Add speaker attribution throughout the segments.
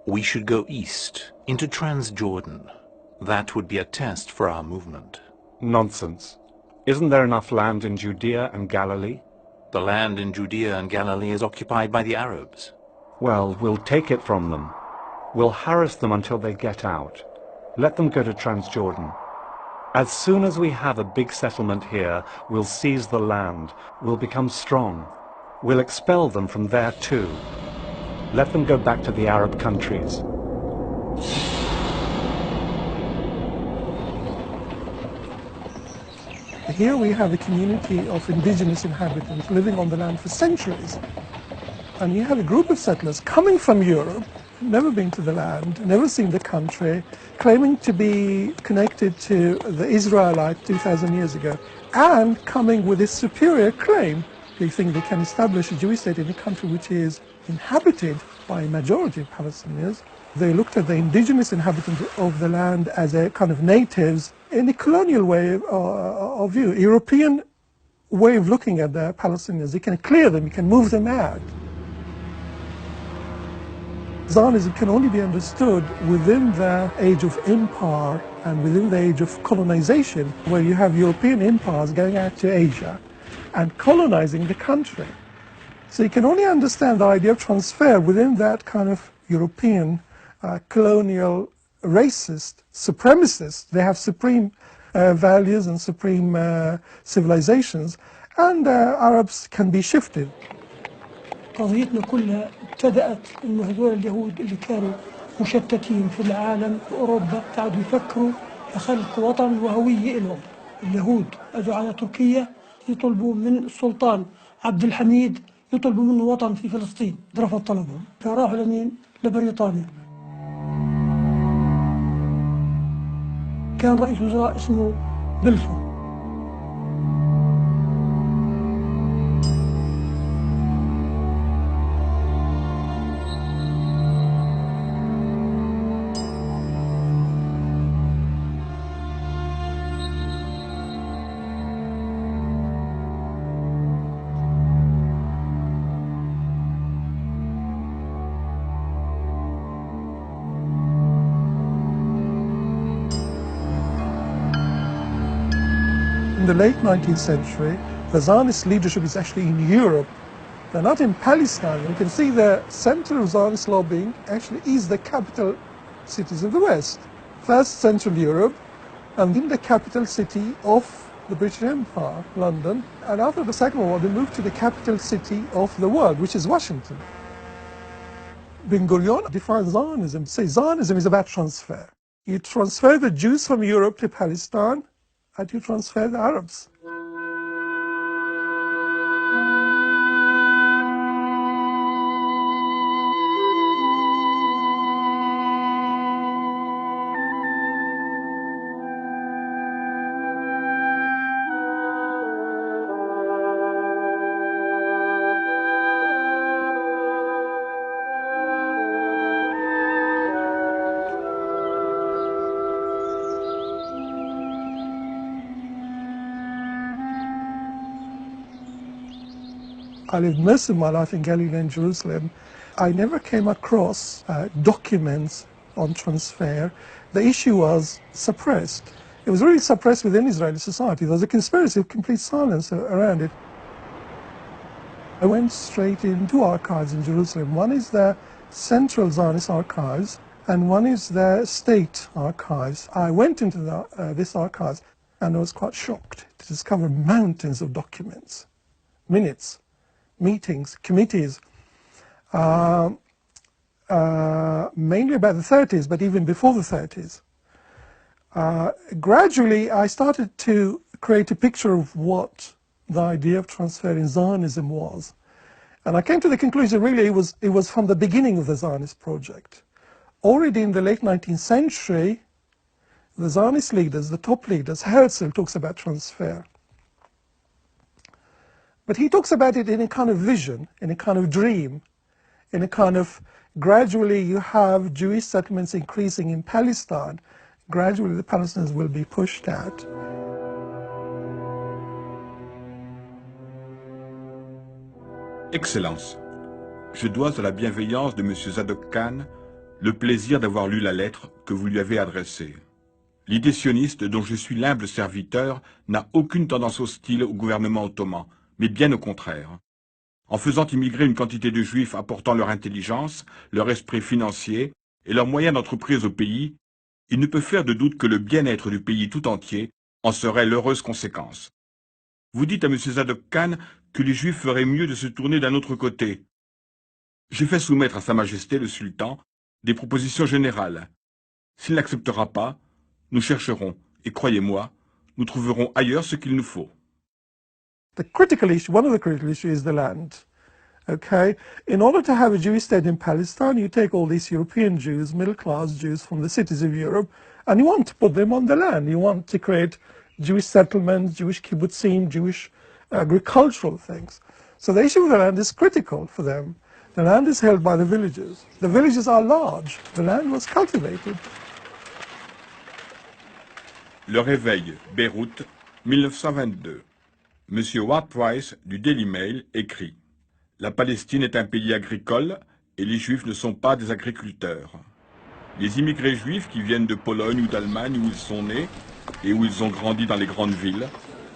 Speaker 1: We should go east, into Transjordan. That would be a test for our movement.
Speaker 2: Nonsense. Isn't there enough land in Judea and Galilee?
Speaker 1: The land in Judea and Galilee is occupied by the Arabs.
Speaker 2: Well, we'll take it from them. We'll harass them until they get out. Let them go to Transjordan. As soon as we have a big settlement here, we'll seize the land. We'll become strong. We'll expel them from there too. Let them go back to the Arab countries.
Speaker 3: Here we have a community of indigenous inhabitants living on the land for centuries. And you have a group of settlers coming from Europe, never been to the land, never seen the country, claiming to be connected to the Israelite 2,000 years ago, and coming with this superior claim. They think they can establish a Jewish state in a country which is inhabited by a majority of Palestinians. They looked at the indigenous inhabitants of the land as a kind of natives in a colonial way of view, European way of looking at the Palestinians. You can clear them, you can move them out. Zionism can only be understood within the age of empire and within the age of colonization, where you have European empires going out to Asia and colonizing the country. So you can only understand the idea of transfer within that kind of European colonial racist supremacists. They have supreme values and supreme civilizations, and Arabs can be shifted.
Speaker 4: قضيتنا كلها ابتدأت إنه هذول اليهود اللي كانوا مشتتين في العالم في أوروبا قعدوا يفكروا لخلق وطن وهوية لهم. اليهود أجوا على تركيا يطلبوا من السلطان عبد الحميد يطلبوا منه وطن في فلسطين، رفض طلبهم، فراحوا لمين؟ لبريطانيا. كان رئيس وزراء اسمه بلفور.
Speaker 3: In the late 19th century, the Zionist leadership is actually in Europe. They're not in Palestine. You can see the center of Zionist lobbying actually is the capital cities of the West. First, Central Europe, and then the capital city of the British Empire, London. And after the Second World War, they moved to the capital city of the world, which is Washington. Ben-Gurion defined Zionism, say Zionism is about transfer. You transfer the Jews from Europe to Palestine, and you transfer the Arabs. I lived most of my life in Galilee and Jerusalem. I never came across documents on transfer. The issue was suppressed. It was really suppressed within Israeli society. There was a conspiracy of complete silence around it. I went straight into archives in Jerusalem. One is the Central Zionist Archives, and one is the State Archives. I went into this archives, and I was quite shocked to discover mountains of documents, minutes, meetings, committees, mainly about the 30s, but even before the 30s. Gradually, I started to create a picture of what the idea of transfer in Zionism was. And I came to the conclusion, really, it was from the beginning of the Zionist project. Already in the late 19th century, the Zionist leaders, the top leaders, Herzl talks about transfer. But he talks about it in a kind of vision, in a kind of dream, in a kind of, gradually you have Jewish settlements increasing in Palestine. Gradually the Palestinians will be pushed out.
Speaker 5: Excellence, je dois à la bienveillance de M. Zadok Khan le plaisir d'avoir lu la lettre que vous lui avez adressée. L'idée sioniste dont je suis l'humble serviteur n'a aucune tendance hostile au gouvernement ottoman, mais bien au contraire. En faisant immigrer une quantité de juifs apportant leur intelligence, leur esprit financier et leurs moyens d'entreprise au pays, il ne peut faire de doute que le bien-être du pays tout entier en serait l'heureuse conséquence. Vous dites à M. Zadok Khan que les Juifs feraient mieux de se tourner d'un autre côté. J'ai fait soumettre à Sa Majesté le Sultan des propositions générales. S'il n'acceptera pas, nous chercherons, et croyez-moi, nous trouverons ailleurs ce qu'il nous faut.
Speaker 3: The critical issue, one of the critical issues is the land. Okay, in order to have a Jewish state in Palestine, you take all these European Jews, middle-class Jews from the cities of Europe, and you want to put them on the land. You want to create Jewish settlements, Jewish kibbutzim, Jewish agricultural things. So the issue of the land is critical for them. The land is held by the villages. The villages are large. The land was cultivated.
Speaker 5: Le Réveil, Beyrouth, 1922. Monsieur Ward Price du Daily Mail écrit « La Palestine est un pays agricole et les Juifs ne sont pas des agriculteurs. Les immigrés juifs qui viennent de Pologne ou d'Allemagne où ils sont nés et où ils ont grandi dans les grandes villes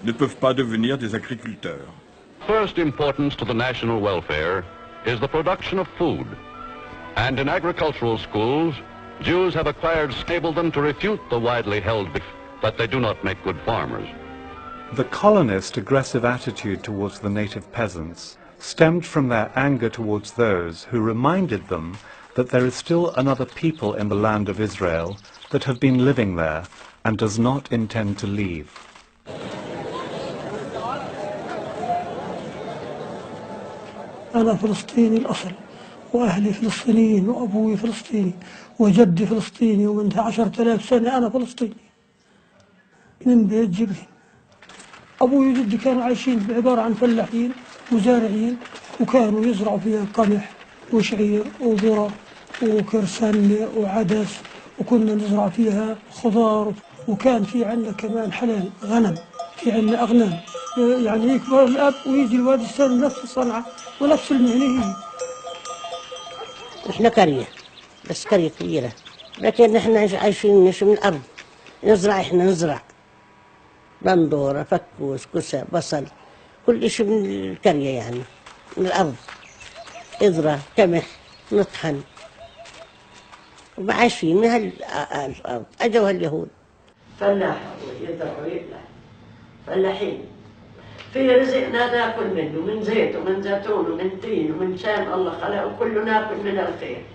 Speaker 5: ne peuvent pas devenir des agriculteurs. »
Speaker 6: First importance to the national welfare is the production of food. And in agricultural schools, Jews have acquired stable them to refute the widely held belief that they do not make good farmers.
Speaker 2: The colonists' aggressive attitude towards the native peasants stemmed from their anger towards those who reminded them that there is still another people in the land of Israel that have been living there and does not intend to leave.
Speaker 4: أنا فلسطيني الأصل وأهلي فلسطينيين وأبوي فلسطيني وجدي فلسطيني ومن 10,000 سنة أنا فلسطيني من بيت جبرين. أبوي وجدي كانوا عايشين عبارة عن فلاحين مزارعين وكانوا يزرعوا فيها قمح وشعير وذرة وكرسنة وعدس وكنا نزرع فيها خضار وكان في عندنا كمان حلال غنم في عندنا أغنام يعني يكبر الأب ويجي الواد يستلم نفس الصنعة ونفس المهنة هي.
Speaker 7: إحنا قرية بس قرية كبيرة لكن إحنا عايشين من الأرض نزرع إحنا نزرع بندورة فكوس كوسة بصل كل شيء من القرية يعني من الأرض إذرة قمح نطحن وعايشين من هالأرض أجوا اليهود
Speaker 8: فلاح يزرع ويقلع فلاحين في رزقنا ناكل منه من زيت ومن زيتون ومن تين ومن شام الله خلقه كله ناكل من الخير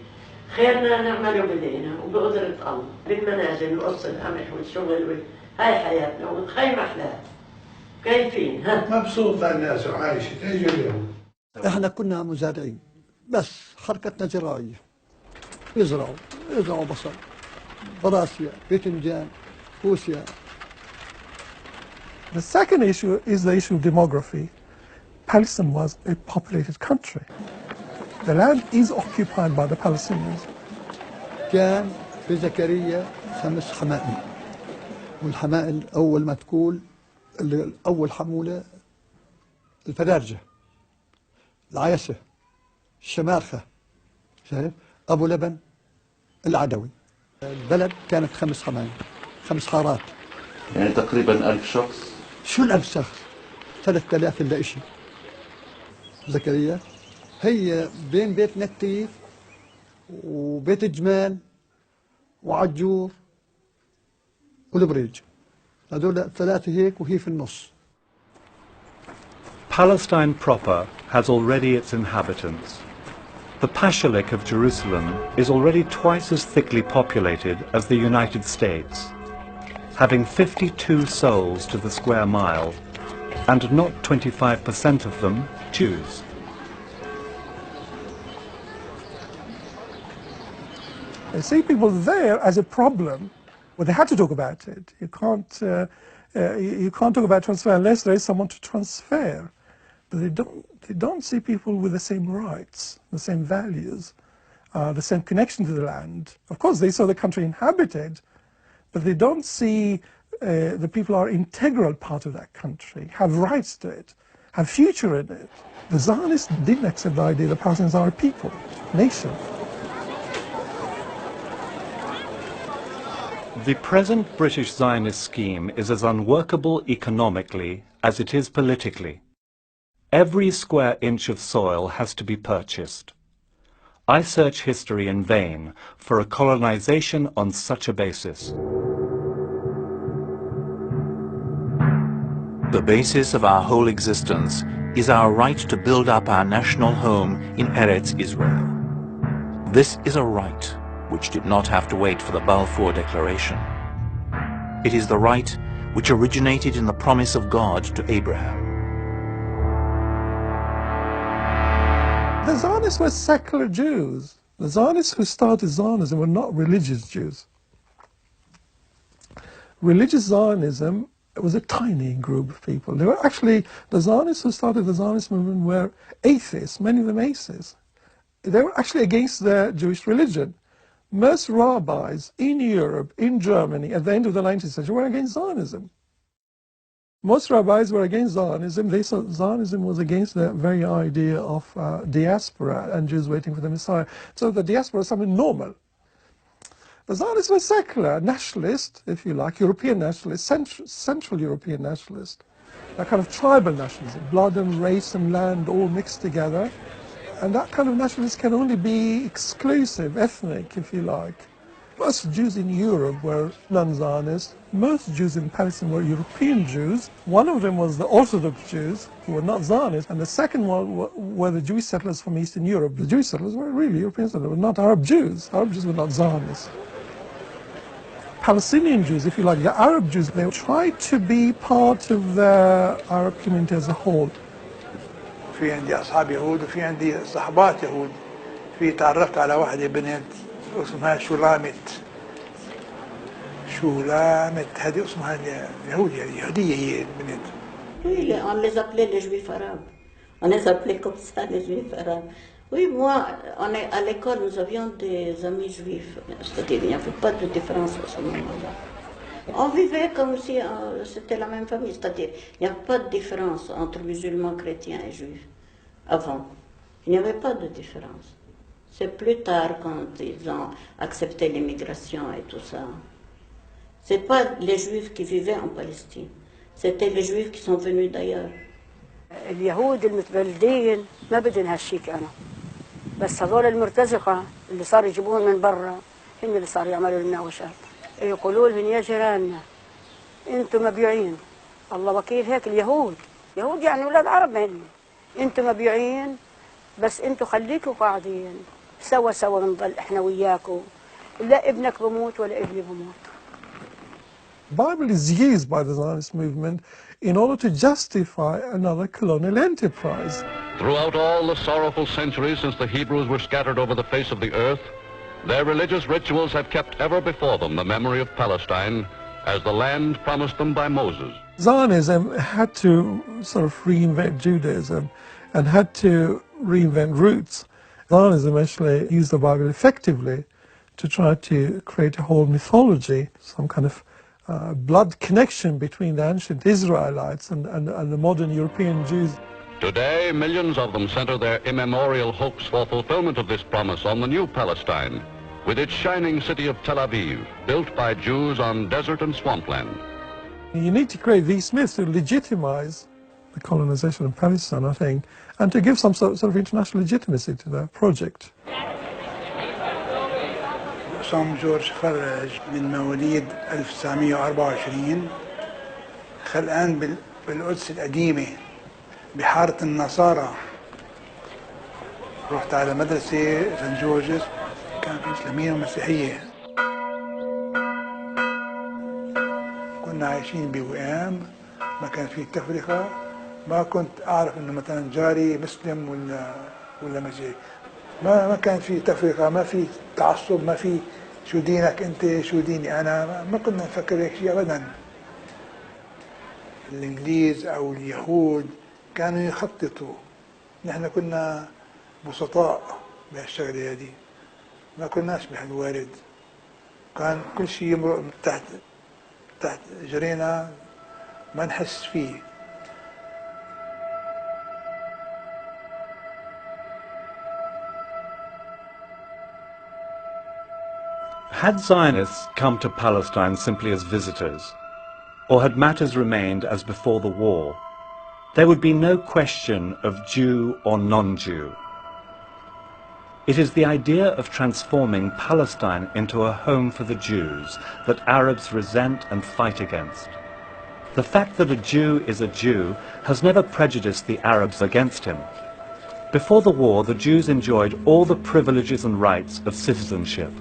Speaker 8: خيرنا نعمله بدينا وبقدرة الله بالمنازل وقص القمح والشغل هاي حياتنا وتخيم أحلام كيفين ها
Speaker 9: مبسوط الناس وعايشة ايجوا اليوم.
Speaker 10: احنا كنا مزارعين بس حركتنا زراعية يزرعوا بصل براسيا باذنجان فوسيا.
Speaker 3: The second issue is the issue of demography. Palestine was a populated country. The land is occupied by the Palestinians.
Speaker 10: كان في زكريا 5 حمائل والحمائل أول ما تقول أول حمولة الفدارجة العيسة الشمارخة شايف أبو لبن العدوي. البلد كانت 5 حمائل 5 حارات
Speaker 11: يعني تقريبا 1000 شخص.
Speaker 10: شو 1000 شخص 3000 إلا إشي. زكريا هي بين بيت نتيف وبيت جمال وعجور والبريج هذول 3 هيك وهي في النص.
Speaker 2: Palestine proper has already its inhabitants. The Pashalik of Jerusalem is already twice as thickly populated as the United States, having 52 souls to the square mile, and not 25% of them Jews.
Speaker 3: They see people there as a problem. Well, they had to talk about it. You can't talk about transfer unless there is someone to transfer. But they don't see people with the same rights, the same values, the same connection to the land. Of course, they saw the country inhabited, but they don't see the people are integral part of that country, have rights to it, have future in it. The Zionists didn't accept the idea that Palestinians are a people, nation.
Speaker 2: The present British Zionist scheme is as unworkable economically as it is politically. Every square inch of soil has to be purchased. I search history in vain for a colonization on such a basis.
Speaker 1: The basis of our whole existence is our right to build up our national home in Eretz Israel. This is a right which did not have to wait for the Balfour Declaration. It is the right which originated in the promise of God to Abraham.
Speaker 3: The Zionists were secular Jews. The Zionists who started Zionism were not religious Jews. Religious Zionism was a tiny group of people. They were actually, the Zionists who started the Zionist movement were atheists, many of them atheists. They were actually against the Jewish religion. Most rabbis in Europe, in Germany, at the end of the 19th century were against Zionism. Most rabbis were against Zionism. They saw Zionism was against the very idea of diaspora and Jews waiting for the Messiah. So the diaspora is something normal. The Zionists were secular, nationalist, if you like, European nationalist, Central European nationalist. A kind of tribal nationalism, blood and race and land all mixed together. And that kind of nationalism can only be exclusive, ethnic, if you like. Most Jews in Europe were non-Zionist. Most Jews in Palestine were European Jews. One of them was the Orthodox Jews, who were not Zionists, and the second one were the Jewish settlers from Eastern Europe. The Jewish settlers were really European settlers, were not Arab Jews. Arab Jews were not Zionists. Palestinian Jews, if you like, the Arab Jews, they tried to be part of the Arab community as a whole.
Speaker 9: في عندي أصحاب يهود وفي عندي صحبات يهود. في تعرفت على واحدة بنت اسمها شولامت. هذه اسمها يهودية هي البنت.
Speaker 8: Oui, on les appelait les juifs arabes. On les appelait comme ça, les juifs arabes. Oui, moi, à l'école, nous avions des amis juifs. C'est-à-dire, il n'y avait pas de différence à ce moment-là. On vivait comme si c'était la même famille. C'est-à-dire, il n'y avait pas de différence entre musulmans, chrétiens et juifs. Avant, il n'y avait pas de différence. C'est plus tard, quand ils ont accepté l'immigration et tout ça. Ce n'est pas les juifs qui vivaient en Palestine. C'était les juifs qui sont venus d'ailleurs.
Speaker 12: اليهود المتبلدين ما بدهم هالشيء كانوا، بس هذول المرتزقة اللي صاروا يجيبوهم من برا هن اللي صاروا يعملوا لنا وشات. يقولوا لهم يا جيراننا انتم مبيوعين، الله وكيل هيك اليهود، يهود يعني اولاد عرب هن، انتم مبيوعين بس انتم خليكم قاعدين سوا سوا بنضل احنا وياكم، لا ابنك بموت ولا ابني بموت.
Speaker 3: The Bible is used by the Zionist movement in order to justify another colonial enterprise.
Speaker 6: Throughout all the sorrowful centuries since the Hebrews were scattered over the face of the earth, their religious rituals have kept ever before them the memory of Palestine as the land promised them by Moses.
Speaker 3: Zionism had to sort of reinvent Judaism and had to reinvent roots. Zionism actually used the Bible effectively to try to create a whole mythology, some kind of blood connection between the ancient Israelites and the modern European Jews.
Speaker 6: Today, millions of them center their immemorial hopes for fulfillment of this promise on the new Palestine, with its shining city of Tel Aviv, built by Jews on desert and swampland.
Speaker 3: You need to create these myths to legitimize the colonization of Palestine, I think, and to give some sort of international legitimacy to the project.
Speaker 9: عصام جورج فرج من مواليد 1924 خلقان بالقدس القديمة بحارة النصارى. رحت على مدرسة سان جورجز كان في إسلامية ومسيحية. كنا عايشين بوئام، ما كان في تفرقة، ما كنت أعرف إنه مثلا جاري مسلم ولا مسيحي. ما كان في تفرقة، ما في تعصب، ما في شو دينك أنت شو ديني أنا، ما كنا نفكر هيك شيء أبدا. الإنجليز أو اليهود كانوا يخططوا، نحن كنا بسطاء بهالشغلة هذه، ما كناش بهالوارد، كان كل شيء يمرق تحت جرينا ما نحس فيه.
Speaker 2: Had Zionists come to Palestine simply as visitors, or had matters remained as before the war, there would be no question of Jew or non-Jew. It is the idea of transforming Palestine into a home for the Jews that Arabs resent and fight against. The fact that a Jew is a Jew has never prejudiced the Arabs against him. Before the war, the Jews enjoyed all the privileges and rights of citizenship.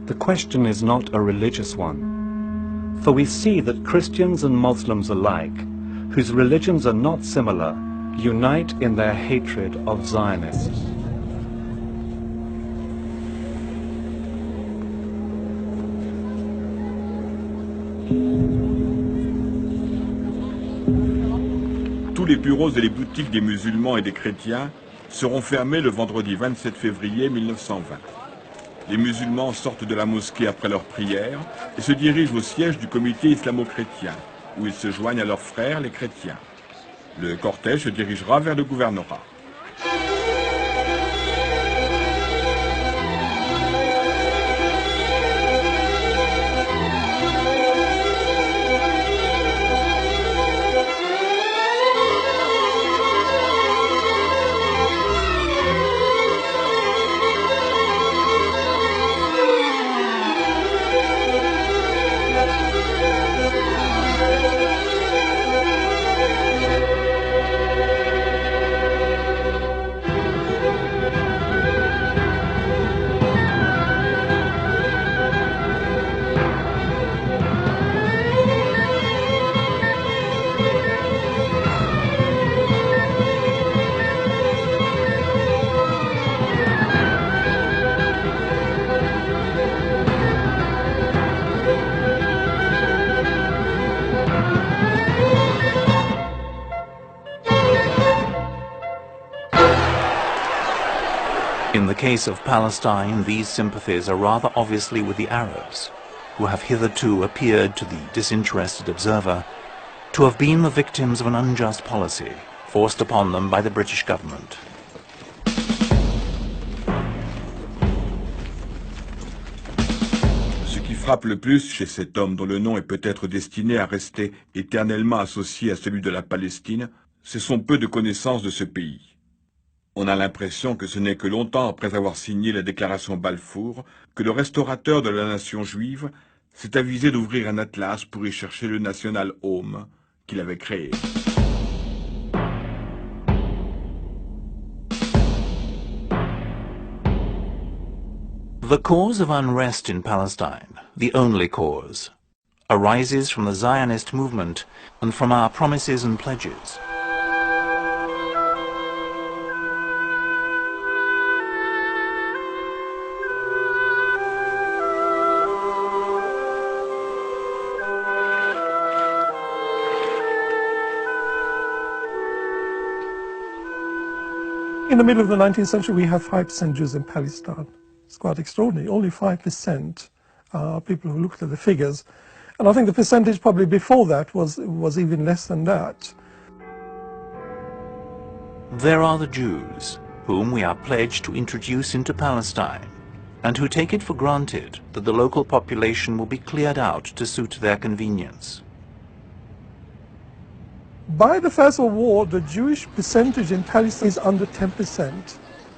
Speaker 2: The question is not a religious one, for we see that Christians and Muslims alike, whose religions are not similar, unite in their hatred of Zionists.
Speaker 5: Tous les bureaux et les boutiques des musulmans et des chrétiens seront fermés le vendredi 27 février 1920. Les musulmans sortent de la mosquée après leur prière et se dirigent au siège du comité islamo-chrétien, où ils se joignent à leurs frères les chrétiens. Le cortège se dirigera vers le gouvernorat.
Speaker 1: In the case of Palestine, these sympathies are rather obviously with the Arabs, who have hitherto appeared to the disinterested observer to have been the victims of an unjust policy forced upon them by the British government.
Speaker 5: Ce qui frappe le plus chez cet homme dont le nom est peut-être destiné à rester éternellement associé à celui de la Palestine, c'est son peu de connaissance de ce pays. On a l'impression que ce n'est que longtemps après avoir signé la déclaration Balfour que le restaurateur de la nation juive s'est avisé d'ouvrir un atlas pour y chercher le National Home qu'il avait créé.
Speaker 1: The cause of unrest in Palestine, the only cause, arises from the Zionist movement and from our promises and pledges.
Speaker 3: In the middle of the 19th century, we have 5% Jews in Palestine. It's quite extraordinary. Only 5% are people who looked at the figures. And I think the percentage probably before that was even less than that.
Speaker 1: There are the Jews, whom we are pledged to introduce into Palestine, and who take it for granted that the local population will be cleared out to suit their convenience.
Speaker 3: By the First World War, the Jewish percentage in Palestine is under 10%.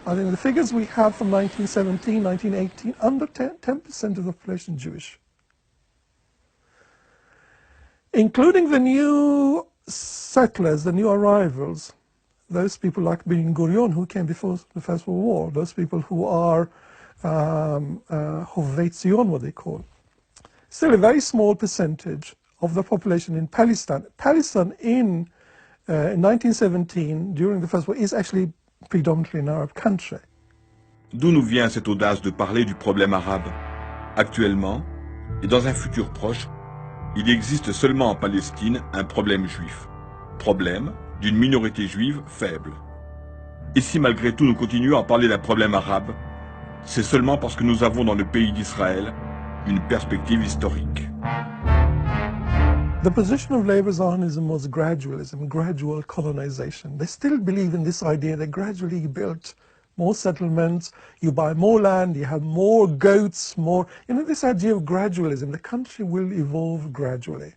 Speaker 3: I think the figures we have from 1917, 1918, under 10% of the population Jewish. Including the new settlers, the new arrivals, those people like Ben Gurion who came before the First World War, those people who are Hovei Zion, what they call. Still a very small percentage of the population in Palestine. Palestine in 1917, during the First War, is actually predominantly an Arab country.
Speaker 5: D'où nous vient cette audace de parler du problème arabe? Actuellement, et dans un futur proche, il existe seulement en Palestine un problème juif. Problème d'une minorité juive faible. Et si malgré tout nous continuons à parler d'un problème arabe, c'est seulement parce que nous avons dans le pays d'Israël une perspective historique.
Speaker 3: The position of Labour Zionism was gradualism, gradual colonization. They still believe in this idea. They gradually built more settlements, you buy more land, you have more goats, more... this idea of gradualism, the country will evolve gradually.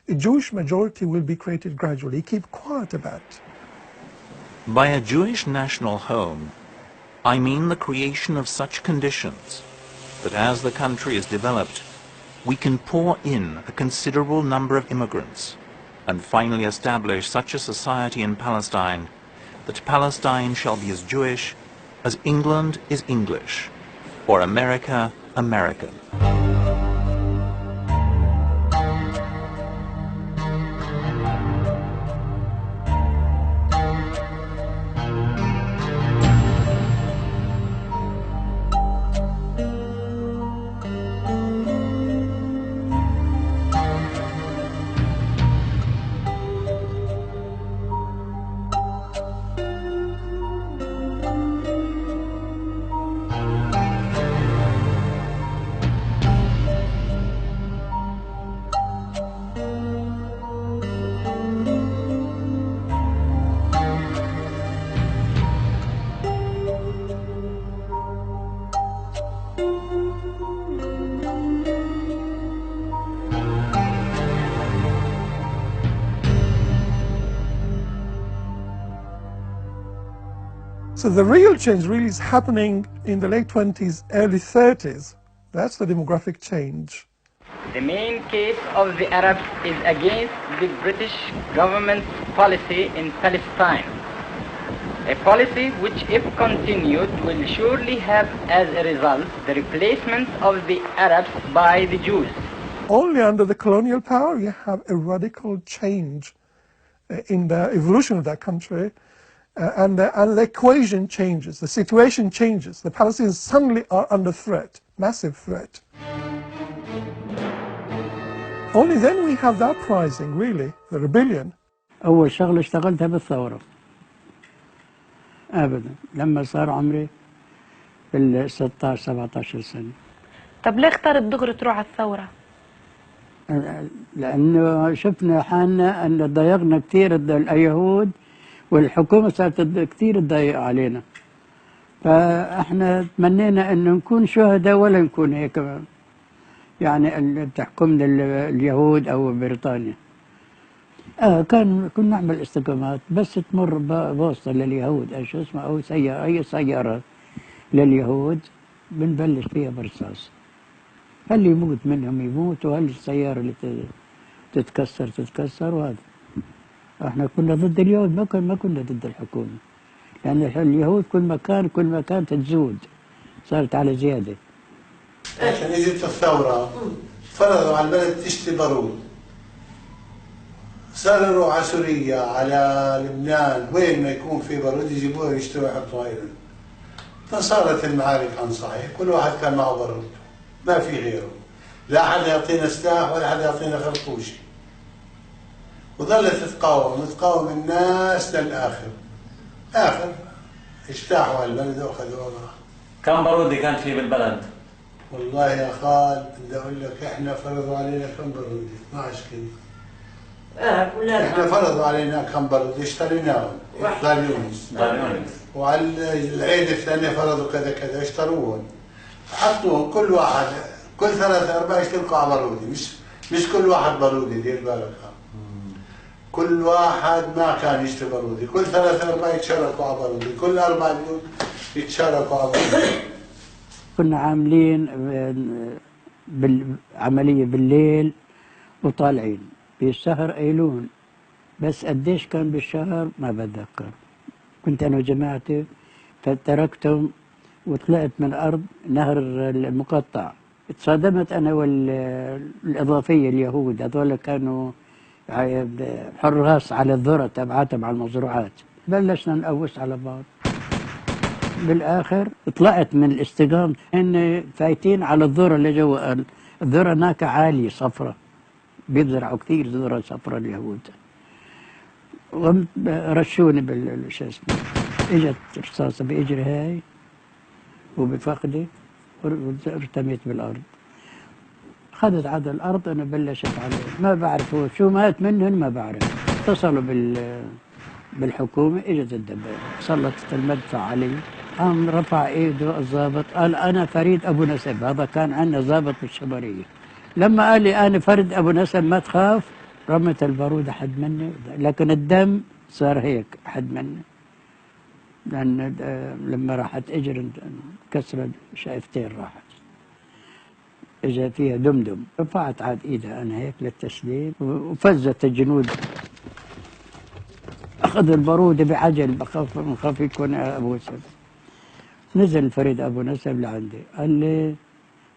Speaker 3: A Jewish majority will be created gradually. Keep quiet about it.
Speaker 1: By a Jewish national home, I mean the creation of such conditions that as the country is developed, we can pour in a considerable number of immigrants and finally establish such a society in Palestine that Palestine shall be as Jewish as England is English, or America American.
Speaker 3: So the real change really is happening in the late 20s, early 30s. That's the demographic change.
Speaker 13: The main case of the Arabs is against the British government's policy in Palestine. A policy which, if continued, will surely have as a result the replacement of the Arabs by the Jews.
Speaker 3: Only under the colonial power you have a radical change in the evolution of that country. And the equation changes, the situation changes. The Palestinians suddenly are under threat, massive threat. Only then we have the uprising, really, the rebellion.
Speaker 14: أول شغلة اشتغلتها بالثورة. أبدا، لما صار عمري بال 16 17 سنة.
Speaker 15: طب ليه اخترت دغري تروح على الثورة؟
Speaker 14: لأنه شفنا حالنا أن ضيقنا كثير اليهود، والحكومة صارت كثير تضايق علينا. فاحنا تمنينا انه نكون شهداء ولا نكون هيك يعني اللي بتحكمنا اليهود او بريطانيا. كنا نعمل استقامات بس تمر بوسطة لليهود شو اسمه او سيارة اي سيارة لليهود بنبلش فيها برصاص. هل يموت منهم يموت وهل السيارة اللي تتكسر وهذا. احنا كنا ضد اليهود ما كنا ضد الحكومة. لأن اليهود كل مكان تتزود صارت على زيادة.
Speaker 16: عشان اجت الثورة فرضوا على البلد تشتري بارود. صاروا يروحوا على سوريا على لبنان وين ما يكون في بارود يجيبوه يشتروا يحطوه هنا. فصارت المعارك عن صحيح، كل واحد كان معه بارود ما في غيره. لا حد يعطينا سلاح ولا حد يعطينا خرطوشي. وظلت تقاوم الناس للآخر. آخر اجتاحوا على البلد وأخذوها.
Speaker 17: كم بارودي كان في بالبلد؟
Speaker 16: والله يا خال بدي أقول لك إحنا فرضوا علينا كم بارودي 12 كيلو. إحنا فرضوا علينا كم بارودي اشتريناهم دار يونس. وعلى العيد الثانية فرضوا كذا كذا اشتروهم. حطوهم كل واحد كل 3 4 يشتركوا على بارودي مش كل واحد بارودي دير بالك. كل واحد ما كان يشتري بارودي، كل 3 4 يتشاركوا على بارودي، كل 4 بيوت يتشاركوا على بارودي.
Speaker 14: كنا عاملين عملية بالليل وطالعين بالسهر أيلون، بس قديش كان بالشهر ما بتذكر. كنت أنا وجماعتي فتركتهم وطلعت من أرض نهر المقطع. تصادمت أنا والإضافية اليهود، هذول كانوا حراس على الذرة تبعاتهم على المزروعات. بلشنا نقوس على بعض. بالاخر طلعت من الاستقامة ان فايتين على الذرة اللي جوا. الذرة هناك عالية صفرة، بيزرعوا كثير ذرة صفرة اليهود. ورشوني بالشو اسمه، اجت رصاصة باجري هاي وبفخدي وارتميت بالارض. خذت على الارض انا بلشت عليه، ما بعرف هو شو مات منهم ما بعرف. اتصلوا بالحكومة، اجت الدبابة سلطت المدفع علي قام رفع ايده الضابط قال انا فريد ابو نسب. هذا كان عندنا ضابط بالشبريه. لما قال لي انا فريد ابو نسب ما تخاف، رمت البارود حد مني، لكن الدم صار هيك حد مني، لان لما راحت اجر كسرت شايفتين راحت، اجى فيها دمدم. رفعت عاد ايدها انا هيك للتسليم، وفزت الجنود، اخذ البارودة بعجل، بخاف يكون ابو نسب. نزل فريد ابو نسب لعندي قال لي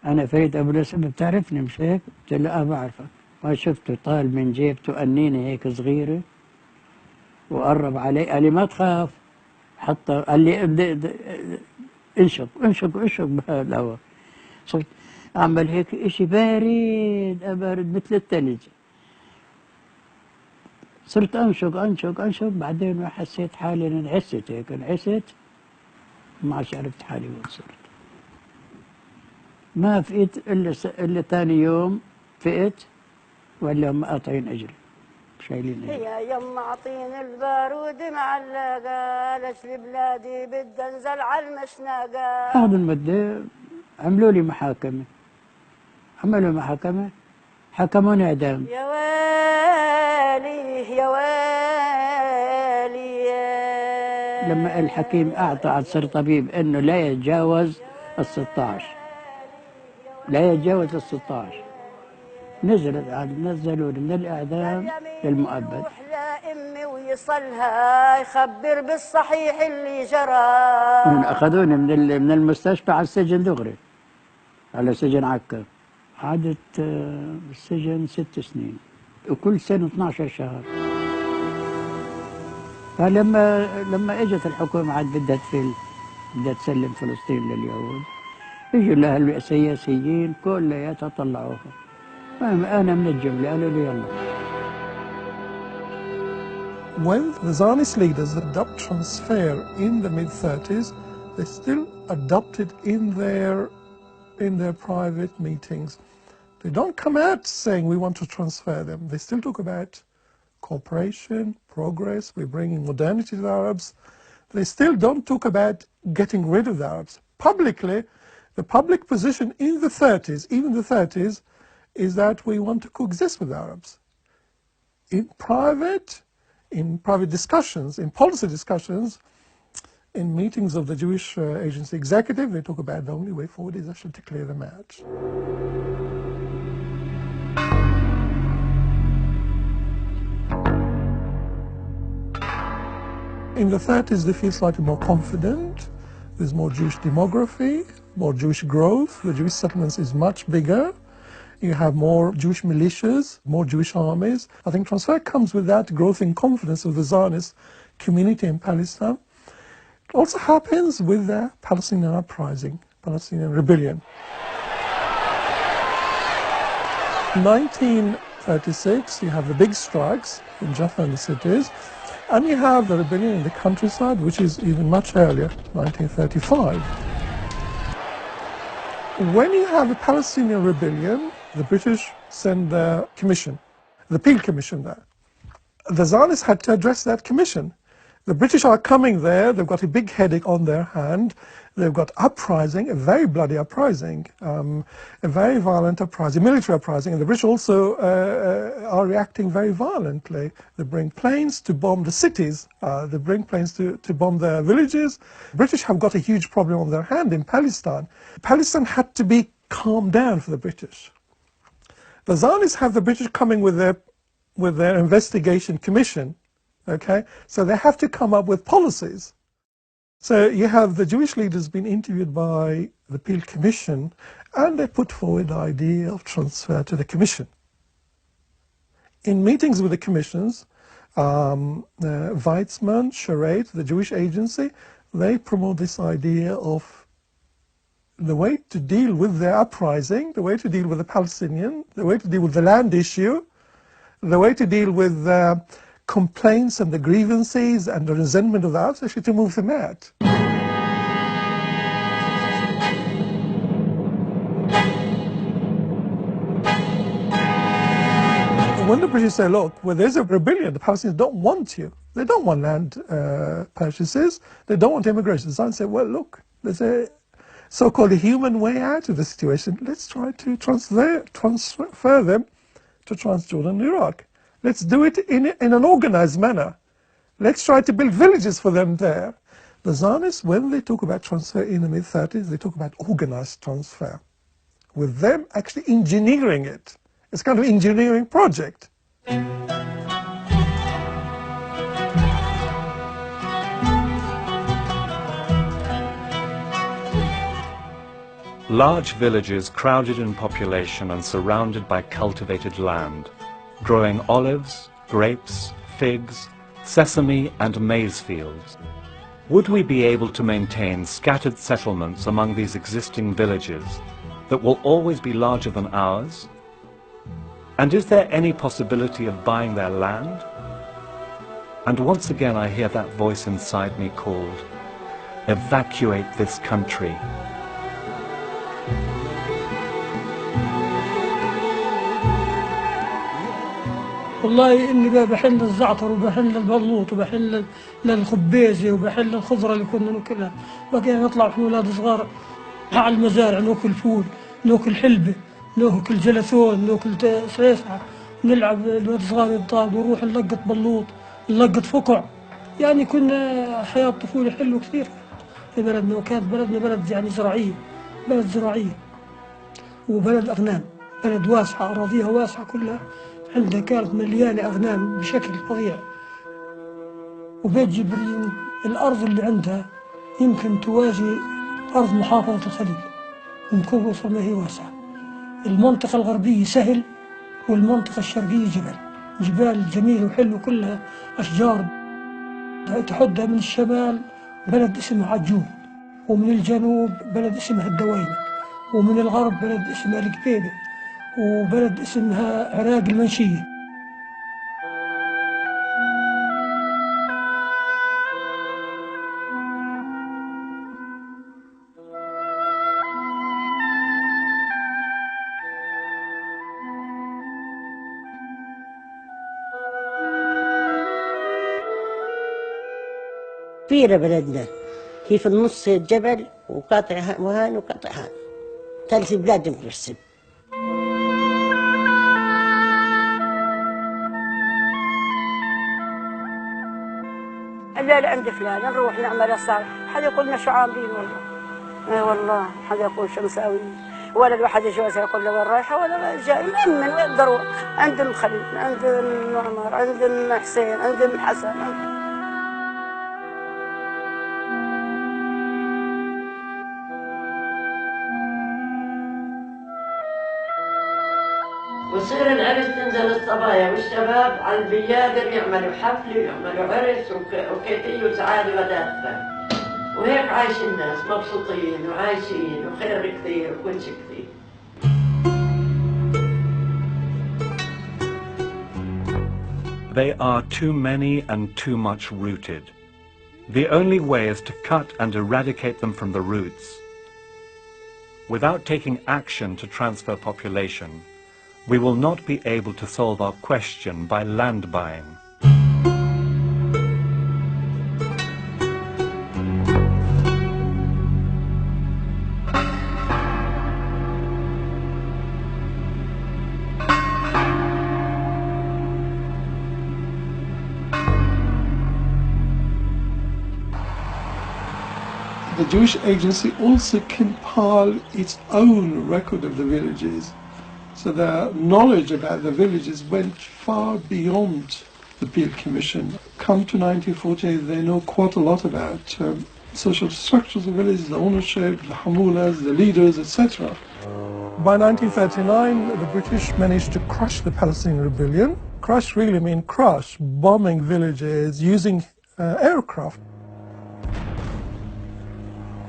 Speaker 14: انا فريد ابو نسب بتعرفني مش هيك؟ قلت له بعرفك. ما شفته طال من جيبته أنينة هيك صغيرة وقرب علي قال لي ما تخاف، حطها قال لي انشق انشق انشق بهالهواء. صرت اعمل هيك اشي بارد بارد مثل الثلج. صرت انشق انشق انشق، بعدين حسيت حالي انعست هيك، انعست ما عادش عرفت حالي وين صرت. ما فقت الا ثاني يوم فقت ولا هم قاطعين اجري شايلين اجري.
Speaker 12: هي يما عطيني البارود معلقه، ليش ببلادي بدي انزل على المشنقه.
Speaker 14: بعد المدة عملوا لي محاكمة، عملوا محاكمة حكموني اعدام.
Speaker 12: يا ويلي يا ويلي يا
Speaker 14: لما الحكيم اعطى على صر طبيب انه لا يتجاوز ال16، لا يتجاوز ال16، نزلوا من الاعدام للمؤبد.
Speaker 12: لامي ويصلها يخبر بالصحيح اللي جرى.
Speaker 14: اخذوني من المستشفى على السجن دغري، على سجن عكا. قعدت بالسجن 6 سنين وكل سنة 12 شهر. فلما اجت الحكومة عاد بدها تسلم فلسطين لليهود، اجوا لها السياسيين كلياتها طلعوها. انا من الجملة قالوا لي يلا.
Speaker 3: When the Zionist leaders adopt transfer in the mid-30s, they still adopt it in their private meetings. They don't come out saying we want to transfer them. They still talk about cooperation, progress, we're bringing modernity to the Arabs. They still don't talk about getting rid of the Arabs. Publicly, the public position in the 30s, even the 30s, is that we want to coexist with the Arabs. In private discussions, in policy discussions, in meetings of the Jewish Agency Executive, they talk about the only way forward is actually to clear them out. In the 30s, they feel slightly more confident. There's more Jewish demography, more Jewish growth. The Jewish settlements is much bigger. You have more Jewish militias, more Jewish armies. I think transfer comes with that growth in confidence of the Zionist community in Palestine. It also happens with the Palestinian uprising, Palestinian rebellion. In 1936, you have the big strikes in Jaffa and the cities, and you have the rebellion in the countryside, which is even much earlier, 1935. When you have a Palestinian rebellion, the British send the commission, the Peel Commission there. The Zionists had to address that commission. The British are coming there, they've got a big headache on their hand, they've got uprising, a very bloody uprising, a very violent uprising, military uprising, and the British also are reacting very violently. They bring planes to bomb the cities, they bring planes to bomb the villages. The British have got a huge problem on their hand in Palestine. Palestine had to be calmed down for the British. The Zionists have the British coming with their investigation commission. Okay, so they have to come up with policies. So you have the Jewish leaders being interviewed by the Peel Commission, and they put forward the idea of transfer to the commission. In meetings with the commissions, Weizmann, Charette, the Jewish agency, they promote this idea of the way to deal with the uprising, the way to deal with the Palestinian, the way to deal with the land issue, the way to deal with complaints and the grievances and the resentment of the Arabs, actually to move them out. When the British say, look, well, there's a rebellion, the Palestinians don't want you, They don't want land purchases. They don't want immigration. The Zionists say, well, look, there's a so-called human way out of the situation. Let's try to transfer them to Transjordan and Iraq. Let's do it in an organized manner. Let's try to build villages for them there. The Zionists, when they talk about transfer in the mid-30s, they talk about organized transfer, with them actually engineering it. It's kind of an engineering project.
Speaker 2: Large villages crowded in population and surrounded by cultivated land, growing olives, grapes, figs, sesame and maize fields. Would we be able to maintain scattered settlements among these existing villages that will always be larger than ours? And is there any possibility of buying their land? And once again I hear that voice inside me called, evacuate this country.
Speaker 4: والله إني بحل الزعتر وبحل البلوط وبحل الخبيزة وبحل الخضرة اللي كنا ناكلها، بقى نطلع احنا أولاد صغار على المزارع ناكل فول، ناكل حلبة، ناكل جلسون، ناكل سيسعة، نلعب الولاد صغار يطاب ونروح نلقط بلوط، نلقط فقع، يعني كنا حياة طفولة حلوة كثير في بلدنا، وكانت بلدنا بلد يعني زراعية، بلد زراعية وبلد أغنام، بلد واسعة أراضيها واسعة كلها. عندها كانت مليانة أغنام بشكل فظيع. وبيت جبرين الأرض اللي عندها يمكن توازي أرض محافظة الخليل من كثر ما هي واسعة. المنطقة الغربية سهل والمنطقة الشرقية جبال جميلة وحلوة كلها أشجار. تحدها من الشمال بلد اسمه عجون، ومن الجنوب بلد اسمها الدوينة، ومن الغرب بلد اسمها القبيبة، وبلد اسمها عراق المنشية.
Speaker 7: كبيرة بلدنا، هي في النص الجبل وقاطع وهان وقاطع هان، ثالث بلاد متقسم.
Speaker 12: الليلة عند فلان نروح نعمل الصالح، حدا يقول لنا شو عاملين والله. اي والله حدا يقول شو مساويين، ولا الواحد يجوزها يقول له وين رايحة ولا جاي، من وين ضروري، عند الخليل، عند المعمر، عند الحسين، عند الحسن.
Speaker 8: وصير العرس تنزل الصبايا والشباب على البيادر يعملوا حفل ويعملوا عرس وكيتي وسعادة ودافة، وهيك عايش الناس مبسوطين وعايشين وخير كثير وكل شيء كثير.
Speaker 2: They are too many and too much rooted. The only way is to cut and eradicate them from the roots. Without taking action to transfer population, we will not be able to solve our question by land buying.
Speaker 3: The Jewish Agency also compiled its own record of the villages. So their knowledge about the villages went far beyond the Peel Commission. Come to 1948, they know quite a lot about social structures of villages, the ownership, the hamulas, the leaders, etc. By 1939, the British managed to crush the Palestinian rebellion. Crush really means crush, bombing villages, using aircraft.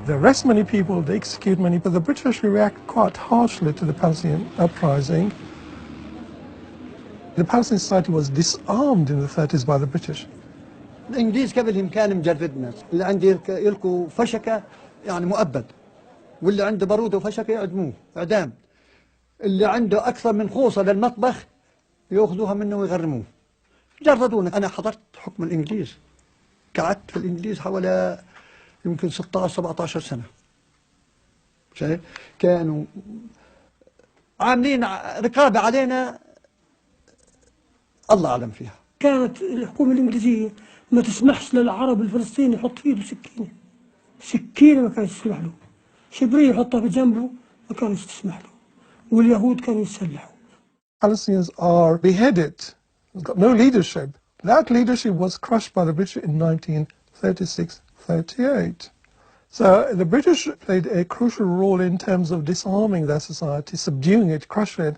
Speaker 3: They arrest many people, they execute many people. The British react quite harshly to the Palestinian uprising. The Palestinian society was disarmed in the 30s by the British.
Speaker 10: الإنجليز قبلهم كان مجردنا، اللي عنده يلقوا فشكة يعني مؤبد، واللي عنده بارود وفشكة يعدموه إعدام، اللي عنده أكثر من خوصة للمطبخ يأخذوها منه ويغرموه. جردونا. أنا حضرت حكم الإنجليز. قعدت في الإنجليز حوالي يمكن 16-17 سنة. شايف؟ كانوا عاملين رقابة علينا الله أعلم فيها.
Speaker 4: كانت الحكومة الإنجليزية ما تسمحش للعرب الفلسطيني يحط في ايده سكينة ما كانش تسمح له، شبرية يحطها بجنبه ما كانش تسمح له، واليهود كانوا يتسلحوا.
Speaker 3: Palestinians are beheaded, got no leadership. That leadership was crushed by the British in 1936-38. So the British played a crucial role in terms of disarming their society, subduing it, crushing it.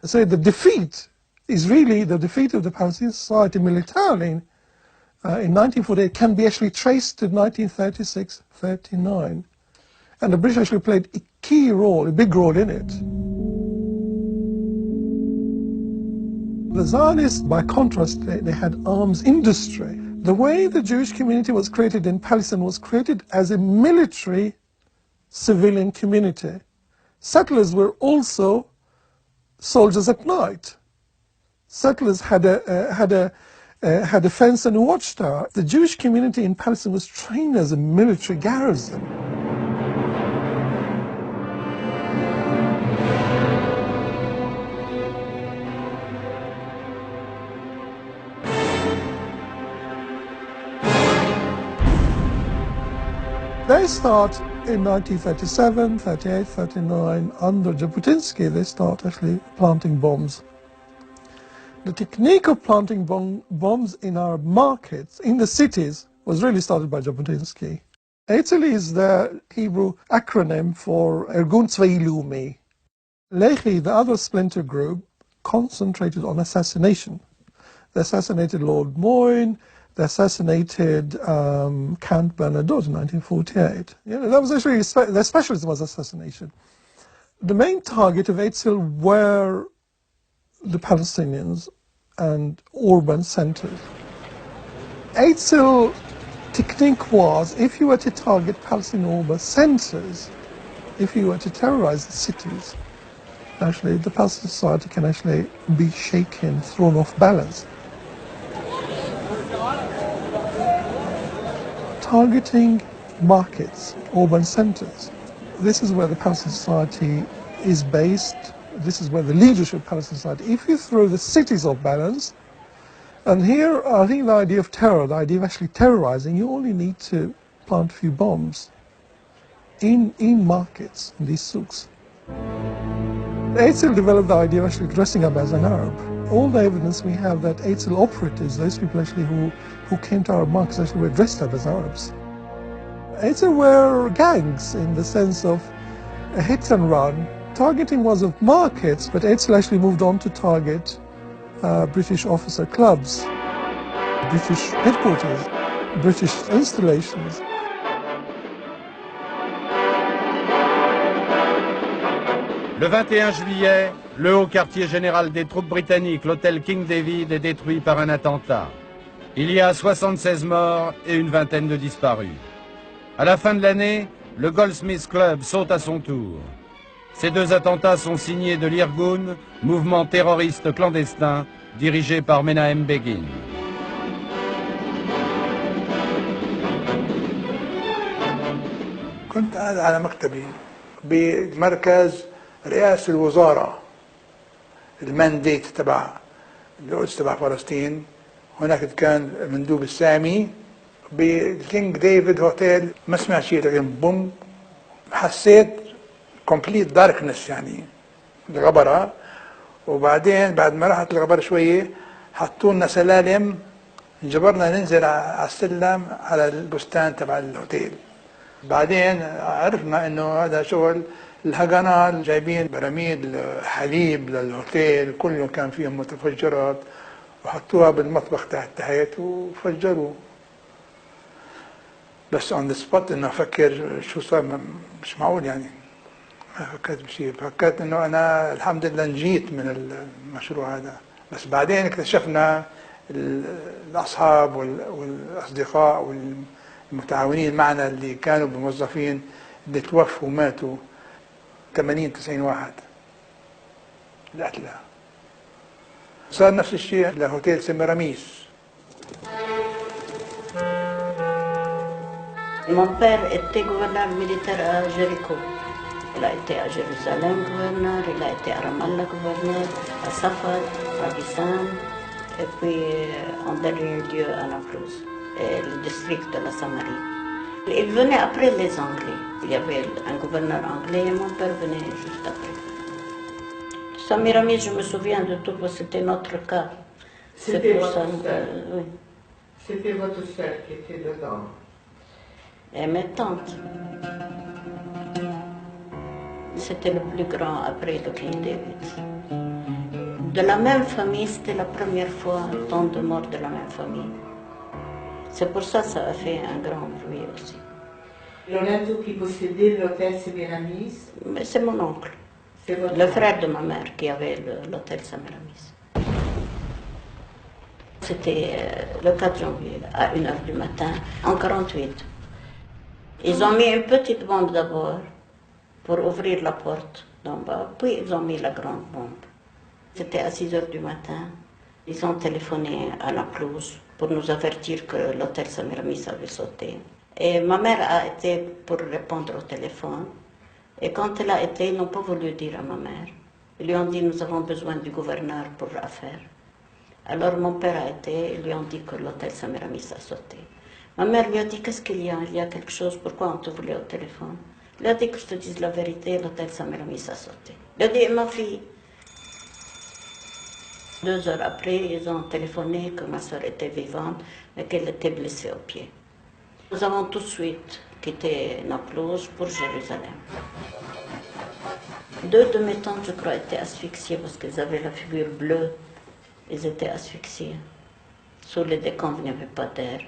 Speaker 3: So the defeat is really the defeat of the Palestinian society militarily in 1948 can be actually traced to 1936-39. And the British actually played a key role, a big role in it. The Zionists, by contrast, they had arms industry. The way the Jewish community was created in Palestine was created as a military civilian community. Settlers were also soldiers at night. Settlers had a fence and a watchtower. The Jewish community in Palestine was trained as a military garrison. They start in 1937, 38, 39, under Jabotinsky, they start actually planting bombs. The technique of planting bombs in our markets, in the cities, was really started by Jabotinsky. Eitzel is the Hebrew acronym for Ergun Tzvei Leumi. Lehi, the other splinter group, concentrated on assassination. They assassinated Lord Moyne, they assassinated Count Bernadotte in 1948. That was actually, their specialism was assassination. The main target of Eitzel were the Palestinians and urban centers. Eitzel's technique was, if you were to target Palestinian urban centers, if you were to terrorize the cities, actually the Palestinian society can actually be shaken, thrown off balance. Targeting markets, urban centers. This is where the Palestinian society is based. This is where the leadership of Palestinian society. If you throw the cities off balance, and here I think the idea of terror, the idea of actually terrorizing, you only need to plant a few bombs in markets, in these souks. Eitzel developed the idea of actually dressing up as an Arab. All the evidence we have that Eitzel operatives, those people actually who came to Arab markets, actually were dressed up as Arabs. Eitzel were gangs in the sense of a hit and run. Targeting was of markets, but Eitzel actually moved on to target British officer clubs, British headquarters, British installations.
Speaker 18: Le 21 juillet, le haut quartier général des troupes britanniques, l'hôtel King David, est détruit par un attentat. Il y a 76 morts et une vingtaine de disparus. À la fin de l'année, le Goldsmiths Club saute à son tour. Ces deux attentats sont signés de l'Irgun, mouvement terroriste clandestin dirigé par Menahem Begin.
Speaker 9: كنت قاعد على مكتبي بمركز رئاسة الوزارة، المانديت تبع القدس تبع فلسطين. هناك كان مندوب السامي بالكينج ديفيد هوتيل. ما سمعت شيء لكن بوم، حسيت كومبليت داركنس، يعني الغبرة. وبعدين بعد ما راحت الغبرة شوية حطوا لنا سلالم، انجبرنا ننزل على السلم على البستان تبع الهوتيل. بعدين عرفنا انه هذا شغل الهجنال، جايبين براميل حليب للهوتيل كله كان فيهم متفجرات وحطوها بالمطبخ تحت وفجروا. بس on the spot انه افكر شو صار، مش معقول يعني، ما فكرت بشيء. فكرت انه انا الحمد لله نجيت من المشروع هذا. بس بعدين اكتشفنا الاصحاب والاصدقاء والمتعاونين معنا اللي كانوا بموظفين اللي توفوا وماتوا 80-90 واحد القتلى. صار نفس الشيء لهوتيل سمراميس.
Speaker 8: Mon père était gouverneur militaire à Jéricho. Il a été à Jérusalem gouverneur, il a été à Ramallah gouverneur, à Safad, à Bissam, et puis en dernier lieu à Naplouse, le district de la Samarie. Il venait après les Anglais. Il y avait un gouverneur anglais et mon père venait juste après. Samiramis, je me souviens de tout, c'était notre cas.
Speaker 19: C'était votre
Speaker 8: ça,
Speaker 19: sœur.
Speaker 8: Oui.
Speaker 19: C'était votre sœur qui était dedans.
Speaker 8: Et mes tantes. C'était le plus grand après le King David. De la même famille, c'était la première fois tant de morts de la même famille. C'est pour ça que ça a fait un grand bruit aussi.
Speaker 19: Lorenzo qui possédait l'hôtel Semiramis?
Speaker 8: Mais c'est mon oncle,
Speaker 19: Votre
Speaker 8: le frère de ma mère qui avait l'hôtel Semiramis. C'était le 4 janvier, à 1h du matin, en 48. Ils ont mis une petite bombe d'abord pour ouvrir la porte d'en bas, puis ils ont mis la grande bombe. C'était à 6h du matin. Ils ont téléphoné à Naplouse pour nous avertir que l'hôtel Semiramis avait sauté. Et ma mère a été pour répondre au téléphone. Et quand elle a été, ils n'ont pas voulu dire à ma mère. Ils lui ont dit, nous avons besoin du gouverneur pour l'affaire. Alors mon père a été, ils lui ont dit que l'hôtel Semiramis a sauté. Ma mère lui a dit, qu'est-ce qu'il y a? Il y a quelque chose, pourquoi on te voulait au téléphone? Il a dit que je te dise la vérité, l'hôtel Semiramis a sauté. Il a dit, ma fille. 2 heures après, ils ont téléphoné que ma soeur était vivante, mais qu'elle était blessée au pied. Nous avons tout de suite quitté Naplouse pour Jérusalem. 2 de mes tantes, je crois, étaient asphyxiées parce qu'ils avaient la figure bleue. Ils étaient asphyxiés. Sous les décombres, il n'y avait pas d'air.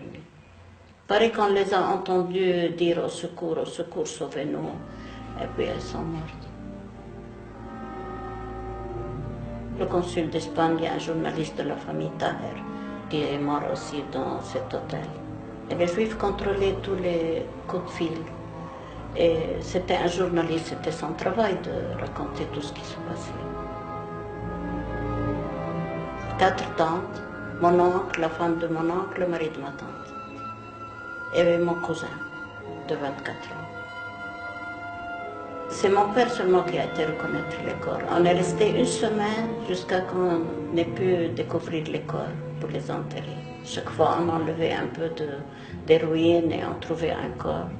Speaker 8: Pareil qu'on les a entendus dire au secours, sauvez-nous. Et puis elles sont mortes. Le consul d'Espagne, il y a un journaliste de la famille Taher qui est mort aussi dans cet hôtel. Et les Juifs contrôlaient tous les coups de fil. Et c'était un journaliste, c'était son travail de raconter tout ce qui se passait. 4 tantes, mon oncle, la femme de mon oncle, le mari de ma tante. Et mon cousin de 24 ans. C'est mon père seulement qui a été reconnaître les corps. On est resté 1 semaine jusqu'à qu'on ait pu découvrir les corps pour les enterrer. Chaque fois, on enlevait un peu des ruines et on trouvait un corps.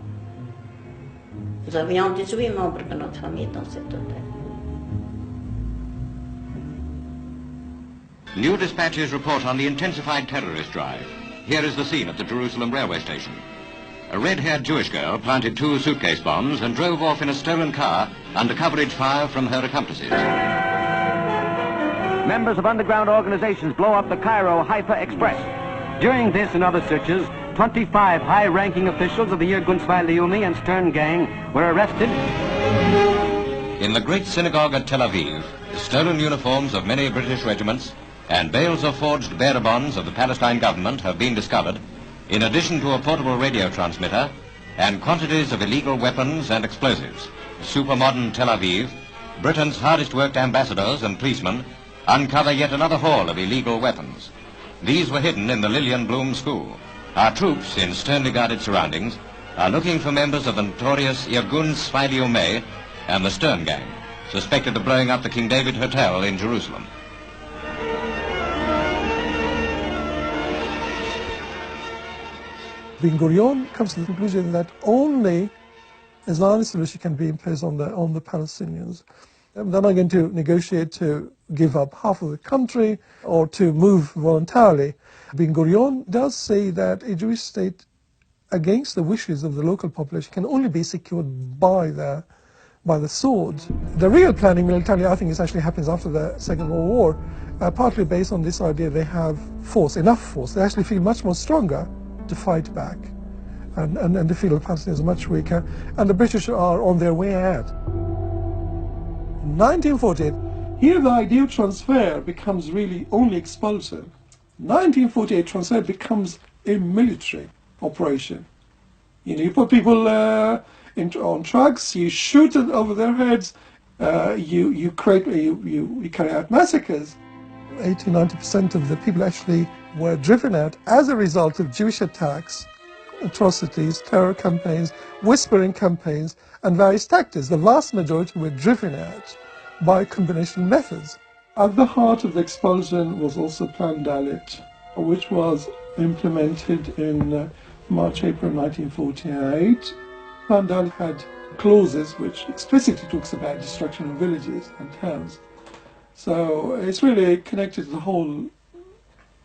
Speaker 8: Nous avions 18 membres de notre famille dans cet hôtel.
Speaker 6: New dispatches report on the intensified terrorist drive. Here is the scene at the Jerusalem railway station. A red-haired Jewish girl planted 2 suitcase bombs and drove off in a stolen car under coverage fire from her accomplices.
Speaker 20: Members of underground organizations blow up the Cairo-Haifa Express. During this and other searches, 25 high-ranking officials of the Irgun-Zwei Leumi and Stern gang were arrested.
Speaker 6: In the great synagogue at Tel Aviv, the stolen uniforms of many British regiments and bales of forged bearer bonds of the Palestine government have been discovered, in addition to a portable radio transmitter and quantities of illegal weapons and explosives. Supermodern Tel Aviv, Britain's hardest worked ambassadors and policemen, uncover yet another haul of illegal weapons. These were hidden in the Lillian Bloom School. Our troops, in sternly guarded surroundings, are looking for members of the notorious Irgun-Zwei Leumi and the Stern gang, suspected of blowing up the King David Hotel in Jerusalem.
Speaker 3: Ben Gurion comes to the conclusion that only a Zionist solution can be in place on the Palestinians. They're not going to negotiate to give up half of the country or to move voluntarily. Ben Gurion does say that a Jewish state, against the wishes of the local population, can only be secured by the sword. The real planning militarily, I think, actually happens after the Second World War, partly based on this idea they have force, enough force. They actually feel much more stronger to fight back, and they feel the Palestinians are much weaker, and the British are on their way ahead. In 1948, here the ideal transfer becomes really only expulsive. 1948 transfer becomes a military operation. You put people on trucks, you shoot it over their heads, you carry out massacres. 80–90% of the people actually were driven out as a result of Jewish attacks atrocities, terror campaigns, whispering campaigns, and various tactics. The vast majority were driven out by combination methods. At the heart of the expulsion was also Plan Dalit, which was implemented in March, April 1948. Plan Dalit had clauses which explicitly talks about destruction of villages and towns. So it's really connected to the whole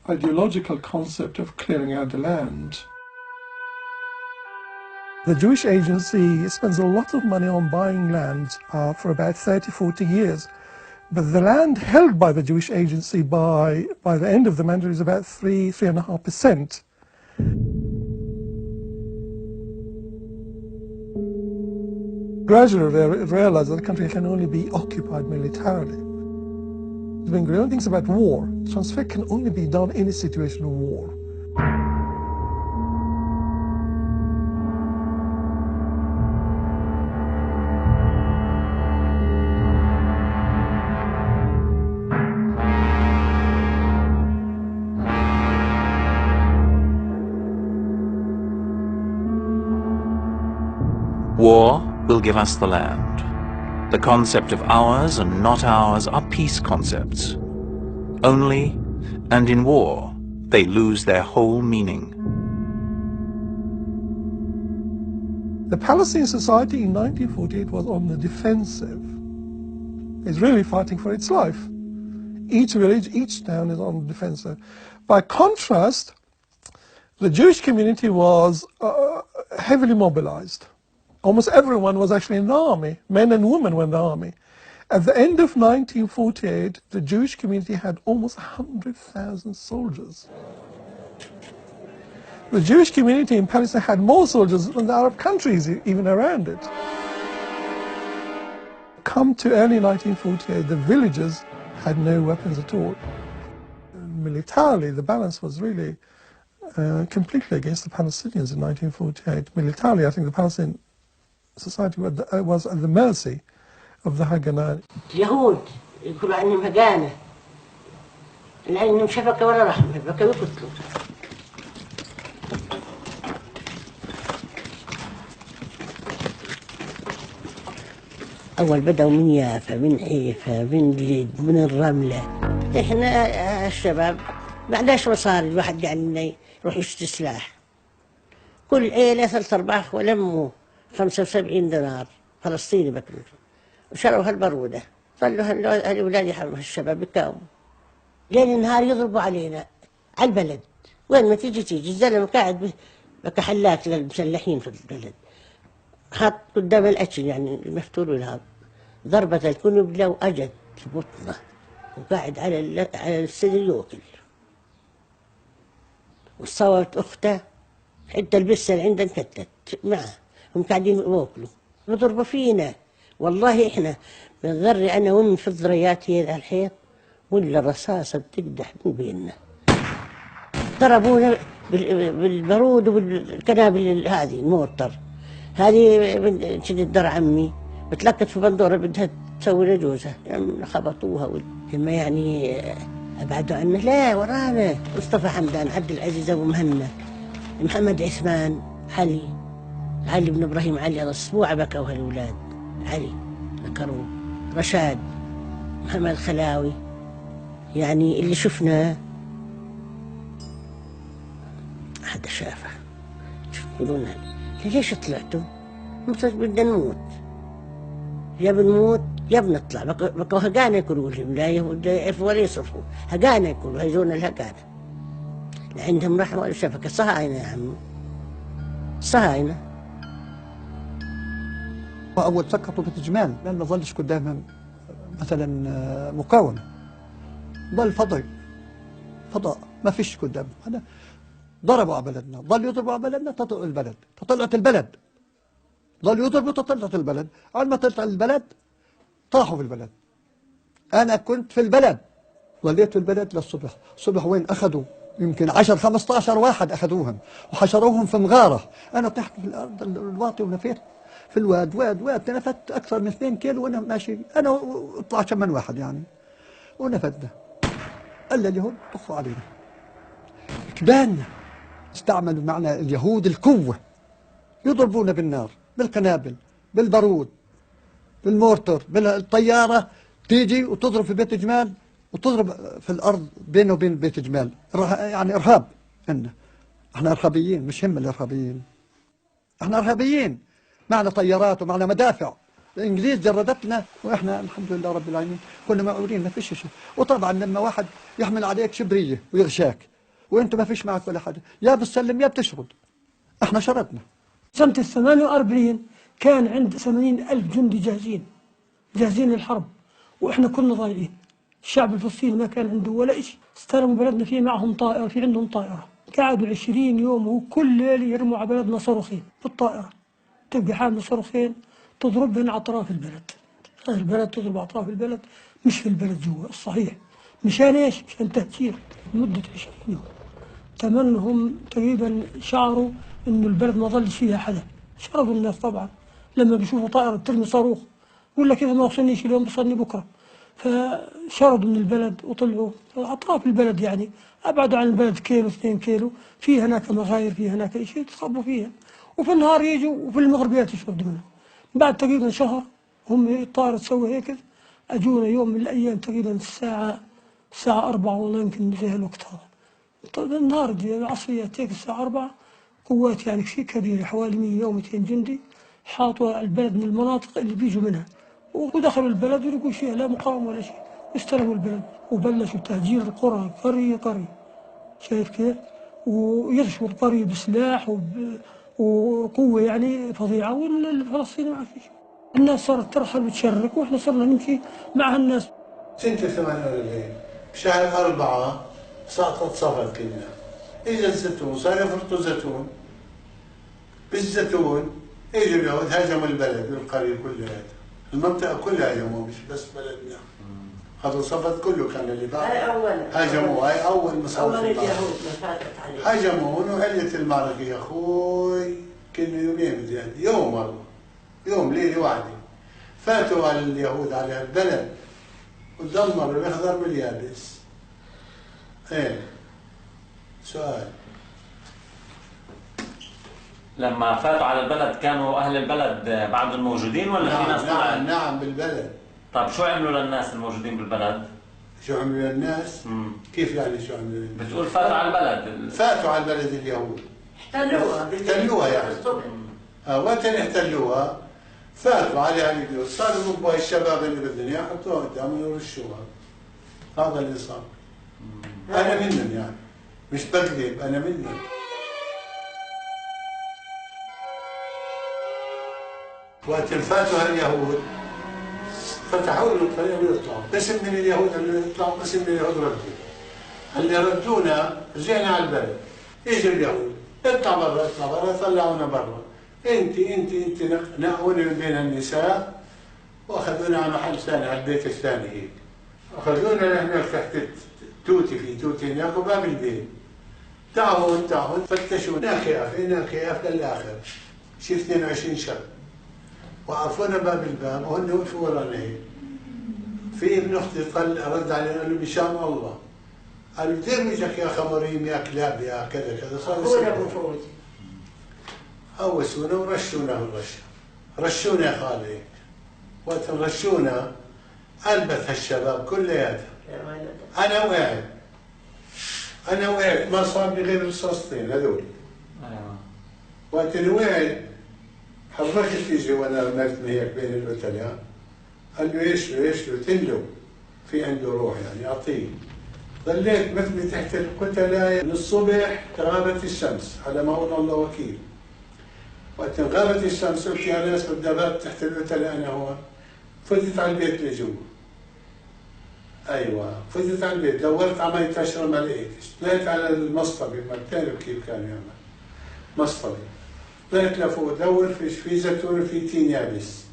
Speaker 3: ideological concept of clearing out the land. The Jewish Agency spends a lot of money on buying land for about 30-40 years. But the land held by the Jewish Agency by the end of the mandate is about 3.5%. Gradually they realized that the country can only be occupied militarily. Ben Gurion thinks about war. Transfer can only be done in a situation of war.
Speaker 1: War will give us the land. The concept of ours and not ours are peace concepts. Only, and in war, they lose their whole meaning.
Speaker 3: The Palestinian society in 1948 was on the defensive. It's really fighting for its life. Each village, each town is on the defensive. By contrast, the Jewish community was heavily mobilized. Almost everyone was actually in the army. Men and women were in the army. At the end of 1948, the Jewish community had almost 100,000 soldiers. The Jewish community in Palestine had more soldiers than the Arab countries even around it. Come to early 1948, the villages had no weapons at all. Militarily, the balance was really completely against the Palestinians in 1948. Militarily, I think the Palestinian society was at the mercy of the Haganah.
Speaker 7: اليهود يقولوا عنهم هجانة، لأنهم شفقة ولا رحمة، بكوا يقتلوا. أول بدأوا من يافا، من حيفا، من جليد، من الرملة. إحنا الشباب ما عندناش مصاري، الواحد يعني يروح يشتري سلاح. كل عيلة 3-4 ولموا 75 دينار فلسطيني بكلوا، وشروا هالبرودة. ظلوا هالأولاد يحرموا الشباب يكاوموا. ليل النهار يضربوا علينا على البلد. وين ما تيجي الزلمة قاعد بكحلات للمسلحين في البلد. حط قدام الأكل يعني المفتول والهاب. ضربة الكنب لو أجد في بطنه وقاعد على السدر يوكل. وصوت أخته حتى البسة اللي عندها انكتت معه. هم قاعدين يوكلوا يضربوا فينا. والله احنا بنضر انا وامي في الذريات هي الحيط ولا الرصاصه بتقدح من بيننا. ضربونا بالبارود وبالقنابل هذه المورتر. هذه شدت در عمي بتلقت في بندوره بدها تسوي لجوزها يعني خبطوها لما يعني ابعدوا عنا. لا ورانا مصطفى حمدان، عبد العزيز ابو مهنا، محمد عثمان، علي بن ابراهيم، علي هذا اسبوع بكوا هالولاد. علي ذكروه، رشاد، محمد خلاوي، يعني اللي شفناه حدا شافه. يقولون ليش طلعتوا؟ بدنا نموت، يا بنموت يا بنطلع. بكوا هقانا يقولوا لهم، لا يعرفوا ولا يصرفوا، هقانا يقولوا هيجونا الهقانا. لا عندهم رحمه ولا شفقه. صهاينه يا عمي، صهاينه.
Speaker 10: أول سقطوا بتجمال لأن ما ظلش قدامهم مثلا مقاومة، ظل فضاء ما فيش قدامهم. هذا ضربوا على بلدنا، ظل يضربوا على بلدنا، تطلع البلد، تطلعت البلد، ظل يضربوا تطلعت البلد. أول ما طلعت البلد طاحوا في البلد. أنا كنت في البلد، ظليت في البلد للصبح. الصبح وين أخذوا؟ يمكن 10-15 واحد أخذوهم وحشروهم في مغارة. أنا طحت في الأرض الواطي ونفيت في الواد واد نفدت أكثر من 2 كيلو وأنا ماشي، أنا وطلع 8 واحد يعني ونفدنا. إلا اليهود طفوا علينا، كباننا استعملوا معنا اليهود القوة، يضربونا بالنار، بالقنابل، بالبارود، بالمورتر، بالطيارة تيجي وتضرب في بيت جمال وتضرب في الأرض بينه وبين بيت جمال. يعني إرهاب. احنا إرهابيين، مش هم الإرهابيين، احنا إرهابيين. معنا طيارات ومعنا مدافع. الإنجليز جردتنا وإحنا الحمد لله رب العالمين كنا معولين، ما فيش شيء. وطبعا لما واحد يحمل عليك شبرية ويغشاك وأنت ما فيش معك ولا حاجة، يا بتسلم يا بتشرد. احنا شردنا.
Speaker 4: سنة 48 كان عند 80,000 جندي جاهزين للحرب، وإحنا كنا ضايعين. الشعب الفلسطيني ما كان عنده ولا شيء. استلموا بلدنا، في معهم طائرة، في عندهم طائرة. قعدوا 20 يوم وكل ليلة يرموا على بلدنا صاروخين بالطائرة. تبقى حامل صاروخين تضرب بين أطراف البلد تضرب أطراف البلد، مش في البلد جوا. الصحيح مشان إيش؟ مشان تهجير لمدة 20 يوم. تمنهم تقريبا شعروا إنه البلد ما ظلش فيها حدا. شردوا الناس طبعا لما بيشوفوا طائرة ترمي صاروخ، ولا كذا ما وصلنيش اليوم بصلني بكرة. فشردوا من البلد وطلعوا أطراف البلد، يعني أبعدوا عن البلد كيلو 2 كيلو، في هناك مغاير، في هناك شيء يتصبوا فيها، وفي النهار يجوا وفي المغربيات يشردوا منها. بعد تقريبا شهر هم الطائرة تسوي هيك، أجونا يوم من الأيام تقريبا الساعة 4 والله يمكن زي الوقت هذا. طيب النهار العصرية هيك الساعة 4 قوات يعني شيء كبير حوالي 100 أو 200 جندي حاطوا البلد من المناطق اللي بيجوا منها، ودخلوا البلد ولقوا شيء لا مقاومة ولا شيء، استلموا البلد وبلشوا تهجير القرى قرية. شايف كيف؟ ويرشوا القرية بسلاح وقوة يعني فظيعة، والفلسطيني ما في شيء. الناس صارت ترحل وتشرك، واحنا صرنا نمشي مع الناس.
Speaker 16: سنة 48 بشهر 4 سقطت صفر كلنا. اجى الزيتون صار يفرطوا زيتون. بالزيتون اجوا اليهود هاجموا البلد والقرية كلها، المنطقة كلها هاجموا مش بس بلدنا. هذا صفد كله كان اللي بعد. هاجموه، هاي أول مصاري.
Speaker 8: أول اليهود ما فاتت عليه.
Speaker 16: هاجموه وعلت المعركة يا أخوي، كنا يومين بزيادة، يوم والله، يوم ليلة واحدة. فاتوا على اليهود على البلد ودمروا الأخضر باليابس. إيه سؤال.
Speaker 17: لما فاتوا على البلد كانوا أهل البلد بعدهم موجودين ولا في ناس طلعت؟
Speaker 16: نعم بالبلد.
Speaker 17: طيب شو عملوا للناس الموجودين بالبلد؟
Speaker 16: شو عملوا للناس؟ كيف يعني شو عملوا للناس؟
Speaker 17: بتقول فاتوا على البلد.
Speaker 16: فاتوا على البلد اليهود. احتلوها يعني. وقت احتلوها فاتوا عليها اليهود، صاروا يضربوا الشباب اللي بدهم يحطوها قدامهم ويرشوها. هذا اللي صار. أنا منهم يعني، مش بكذب، أنا منهم. وقت فاتوا اليهود فتحوا له الطريق ويطلعوا، قسم من اليهود اللي يطلعوا، قسم من اليهود ردوا. اللي ردونا رجعنا على البلد، اجوا اليهود، اطلع برا، طلعونا برا. انت نقوني من بين النساء واخذونا على محل ثاني، على البيت الثاني هيك. اخذونا هناك تحت توتي، في توتي هناك وباب البيت. تعالوا فتشوا هناك ياف للاخر. شي 22 شاب. وقفونا باب الباب وهن وقفوا ورانا هيك. في ابن اختي رد علينا قال له بشان الله. قال له دير وجهك يا خمريم يا كلاب يا كذا كذا. صار يصير هوسونا ورشونا بالرشه. رشونا يا خالي هيك. وقت رشونا البث هالشباب كلياتها. انا وقعت ما صار لي غير رصاصتين هذول. وقت اللي وقعت حركت يجي وانا رميت هيك بين القتلة. قال له ايش له تنلو في عنده روح يعني اعطيه. ظليت مثلي تحت القتلة من الصبح غابت الشمس على ما هو الله وكيل. وقت غابت الشمس قلت يا ناس بدي ابات تحت القتلة انا هون. فتت على البيت لجوا. ايوه فتت على البيت دورت على مي تشرب ما لقيتش. طلعت على المصطبة ما بتعرف كيف كان يعمل مصطبة. طلعت لفوق دور في زيتون في تين يابس.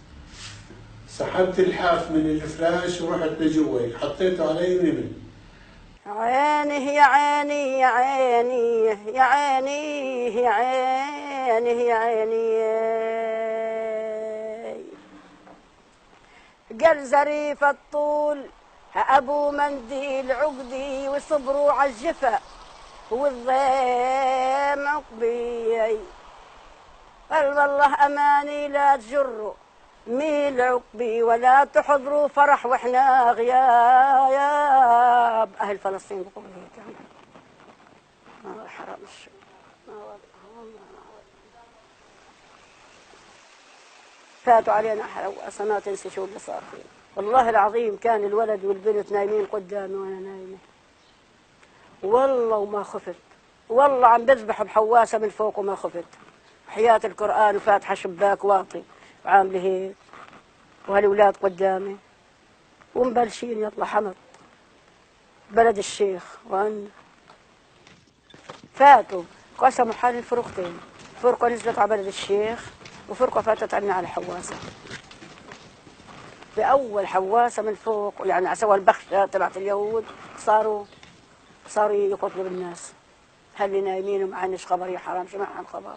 Speaker 16: سحبت الحاف من الفراش ورحت لجوا حطيته علي ونمت.
Speaker 12: عيني يا عيني يا عيني يا عيني يا عيني يا عيني قال زريف الطول أبو منديل عقدي وصبروا على الجفا هو الضيم عقبي قال والله أماني لا تجروا ميل عقبي ولا تحضروا فرح وإحنا غياب. أهل فلسطين بقولوا هيك حرام الشيء. فاتوا علينا حواسة ما تنسي شو اللي صار فينا. والله العظيم كان الولد والبنت نايمين قدامي وأنا نايمة، والله وما خفت، والله عم بذبحوا بحواسة من فوق وما خفت، حياة القرآن وفاتحة شباك واطي وعاملة هيك وهالولاد قدامي ومبلشين يطلع حمض بلد الشيخ. وأن فاتوا قسموا حال الفرقتين، فرقة نزلت على بلد الشيخ وفرقة فاتت عنا على حواسة. بأول حواسة من فوق يعني على سوى البخشة تبعت اليهود صاروا يقتلوا بالناس. هل نايمين وما عنش خبر يا حرام شو معهم خبر.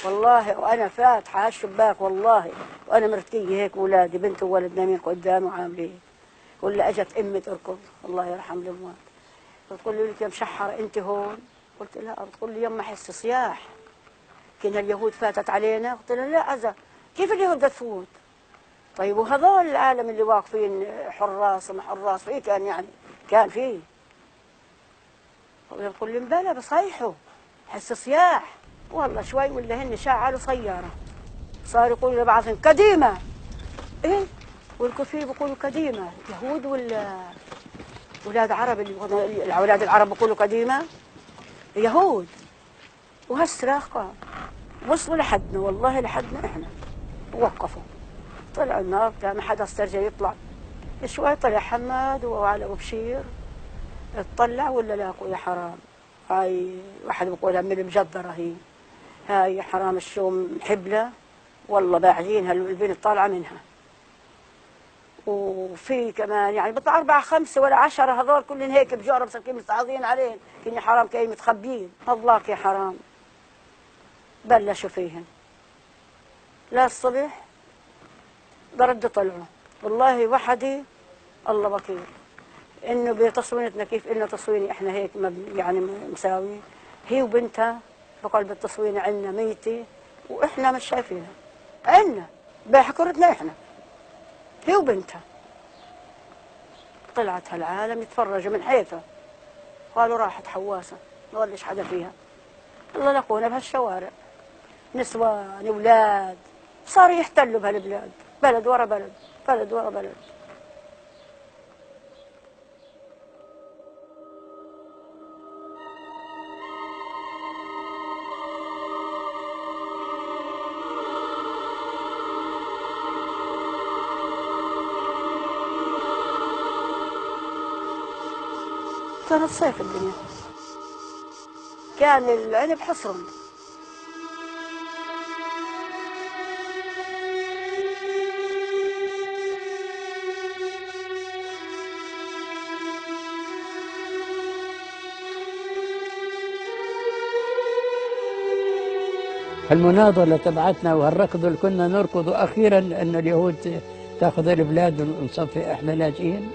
Speaker 12: والله وأنا فاتحة هالشباك والله وأنا مرتقية هيك ولادي بنت وولد نايمين قدامي وعاملين. ولا أجت أمي تركض الله يرحم الأموات تقول لي يا مشحرة أنت هون؟ قلت لها بتقول لي يما حس صياح كنا اليهود فاتت علينا. قلت لها لا أذى كيف اليهود تفوت؟ طيب وهذول العالم اللي واقفين حراس وما حراس فيه كان يعني كان فيه. يقول لي مبلا بصيحوا حس صياح والله شوي ولا هن شعلوا سيارة صار يقولوا لبعضهم قديمة. ايه والكفير بيقولوا قديمة يهود ولا اولاد عرب الاولاد العرب بيقولوا قديمة يهود. وهالصراخ وصلوا لحدنا والله لحدنا احنا ووقفوا. طلع النار ما حدا استرجع يطلع شوي. طلع حماد وعلى وبشير اطلع ولا لاقوا يا حرام. هاي واحد بيقولها من المجدرة هاي حرام الشوم حبلة والله باعجين هالبنت طالعة منها. وفي كمان يعني بطلع 4 5 ولا 10 هذول كلهم هيك بجارة مسكين مستعاضين عليهم كني حرام كاين متخبيين. هذاك يا حرام بلشوا فيهن لا الصبح برد طلعوا. والله وحدي الله وكيل انه بتصوينتنا كيف إلنا تصويني احنا هيك يعني مساوي هي وبنتها بقلب التصوين عندنا ميتة واحنا مش شايفينها عندنا بحكرتنا احنا هي وبنتها. طلعت هالعالم يتفرجوا من حيثها قالوا راحت حواسة ما ولش حدا فيها. الله لقونا بهالشوارع نسوان اولاد صاروا يحتلوا بهالبلاد بلد ورا بلد بلد ورا بلد. كانت صيف الدنيا كان العنب حصرا.
Speaker 14: المناضلة تبعتنا وهالركض اللي كنا نركض أخيرا أن اليهود تأخذ البلاد ونصفي إحنا لاجئين.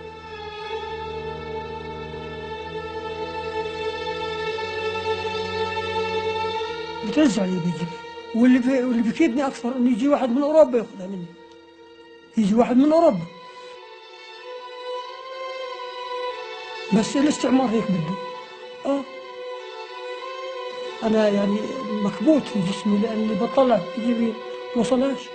Speaker 4: بتزعل اللي بيجي واللي بيكيدني أكثر إنه يجي واحد من أوروبا ياخذها مني. يجي واحد من أوروبا بس الاستعمار هيك بده. أنا يعني مكبوت في جسمي لأني بطلع جيبي وصلاش.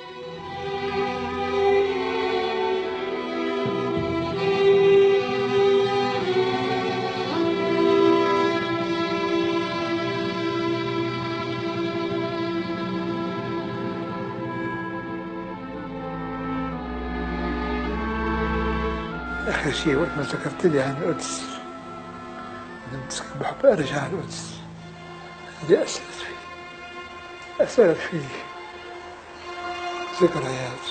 Speaker 9: آخر شيء وقت ما ذكرت لي عن القدس بحب أرجع على القدس. هذه أثرت فيه ذكريات.